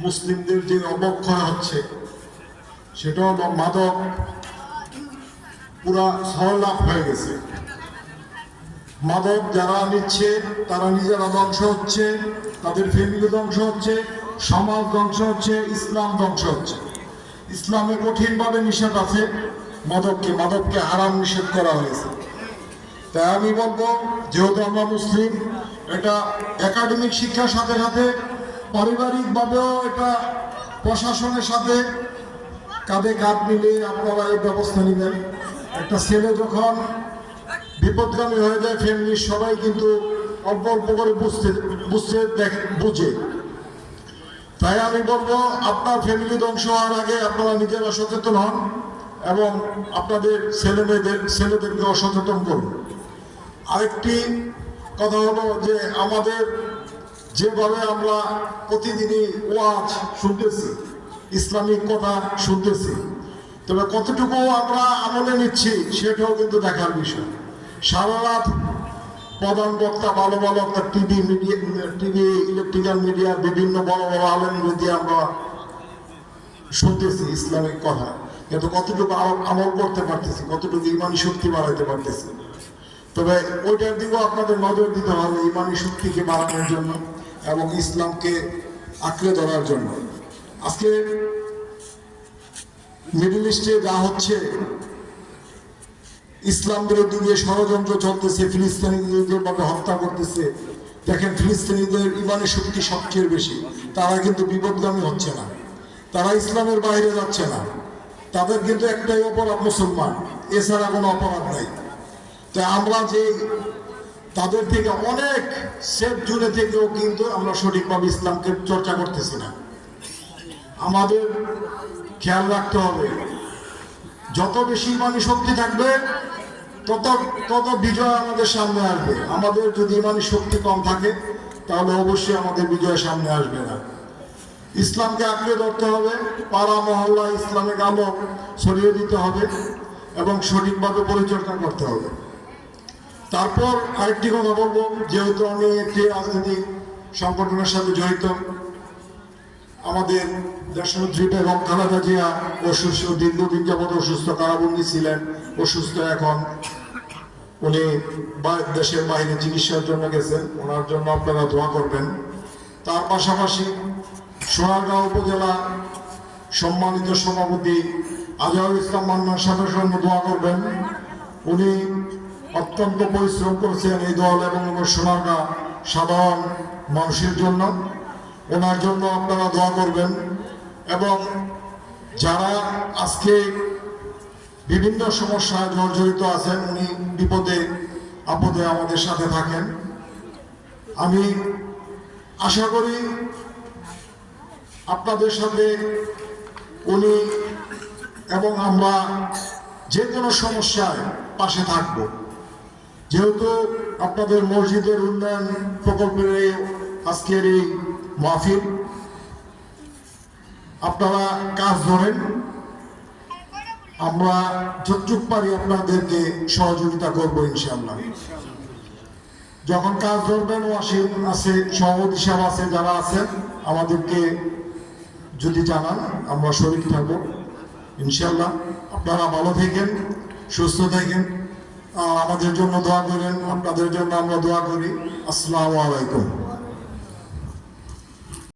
মুসলিমদের যে অবক্ষয় হচ্ছে সেটা হলো মাদক পুরা সরলাভ হয়ে গেছে। মাদক যারা নিচ্ছে তারা নিজেরা ধ্বংস হচ্ছে, তাদের ফ্যামিলি ধ্বংস হচ্ছে, সমাজ ধ্বংস হচ্ছে, ইসলাম ধ্বংস হচ্ছে। ইসলামে কঠিনভাবে নিষেধ আছে মাদককে হারাম নিষেধ করা হয়েছে। তাই আমি বলবো, যেহেতু আমরা মুসলিম, এটা একাডেমিক শিক্ষার সাথে সাথে পারিবারিকভাবেও এটা প্রশাসনের সাথে কাঁধে কাঁধ মিলিয়ে আপনারা এই ব্যবস্থা নেবেন। একটা ছেলে যখন বিপদগামী হয়ে যায়, ফ্যামিলির সবাই কিন্তু অল্প অল্প করে বুঝে। তাই আমি বলবো, আপনার ফ্যামিলি ধ্বংস হওয়ার আগে আপনারা নিজেরা সচেতন হন এবং আপনাদের ছেলেদেরকে অসচেতন করুন। আরেকটি কথা হলো যে আমাদের যেভাবে আমরা প্রতিদিনই ওয়াজ শুনতেছি, ইসলামিক কথা শুনতেছি, তবে কতটুকু আমরা আমলে নিচ্ছি সেটাও কিন্তু দেখার বিষয়। সারা রাত প্রধান বক্তা, ভালো ভালো একটা টিভি, ইলেকট্রিক্যাল মিডিয়ার বিভিন্ন বড় বড় আলেমগুলো দিয়ে আমরা শুনতেছি ইসলামিক কথা, কিন্তু কতটুকু আমল করতে পারতেছি, কতটুকু ইমানি শক্তি বাড়াইতে পারতেছি। তবে ওইটার দিকেও আপনাদের নজর দিতে হবে, ইমানি শক্তিকে বাড়ানোর জন্য এবং ইসলামকে আঁকড়ে ধরার জন্য। আজকে মিডল ইস্টে যা হচ্ছে, ইসলাম বিরোধী যে ষড়যন্ত্র চলতেছে, ফিলিস্তিনিদের ভাবে হত্যা করতেছে, দেখেন ফিলিস্তিনিদের ইমানের শক্তি সবচেয়ে বেশি। তারা কিন্তু বিপদগামী হচ্ছে না, তারা ইসলামের বাইরে যাচ্ছে না, তাদের কিন্তু একটাই অপরাধ মুসলমান, এছাড়া কোনো অপরাধ নাই। তাই আমরা যে তাদের থেকে অনেক সেফ জোনে থেকেও কিন্তু আমরা সঠিকভাবে ইসলামকে চর্চা করতেছি না। আমাদের খেয়াল রাখতে হবে, যত বেশি ইমানি শক্তি থাকবে তত বিজয় আমাদের সামনে আসবে। আমাদের যদি ইমানি শক্তি কম থাকে তাহলে অবশ্যই আমাদের বিজয় সামনে আসবে না। ইসলামকে আঁকড়ে ধরতে হবে, পাড়া মহল্লা ইসলামিক আলো ছড়িয়ে দিতে হবে এবং সঠিকভাবে পরিচর্যা করতে হবে। তারপর আরেকটি কথা বলবো, যেহেতু আমি একটি রাজনৈতিক সংগঠনের সাথে জড়িত, আমাদের দেশনেত্রী বেগম খালেদা জিয়া অসুস্থ, দীর্ঘদিন যাবৎ অসুস্থ, কারাবন্দী ছিলেন, অসুস্থ। এখন উনি দেশের বাইরে চিকিৎসার জন্য গেছেন, ওনার জন্য আপনারা দোয়া করবেন। তার পাশাপাশি সোনারগাঁও উপজেলা সম্মানিত সভাপতি আজহারুল ইসলাম মান্নার সাথে সঙ্গে দোয়া করবেন। উনি অত্যন্ত পরিশ্রম করেছেন এই দল এবং সোনারগাঁ সাধারণ মানুষের জন্য, ওনার জন্য আপনারা দোয়া করবেন। এবং যারা আজকে বিভিন্ন সমস্যায় জর্জরিত আছেন, উনি বিপদে আপদে আমাদের সাথে থাকেন। আমি আশা করি আপনাদের সাথে উনি এবং আমরা যে কোনো সমস্যায় পাশে থাকব। যেহেতু আপনাদের মসজিদের উন্নয়ন প্রকল্পের আজকের এই মাহফিল, আপনারা কাজ ধরেন, আমরা যতটুক পারি আপনাদেরকে সহযোগিতা করবো ইনশাআল্লাহ। যখন কাজ ধরবেন, ওয়াসিম আছে, সভাপতি সাহেব আছে, যারা আছেন আমাদেরকে যদি জানান, আমরা শরীর থাকবো ইনশাআল্লাহ। আপনারা ভালো থাকেন, সুস্থ থাকেন, আর আমাদের জন্য দোয়া করেন। আপনাদের জন্য আমরা দোয়া করি। আসসালামু আলাইকুম।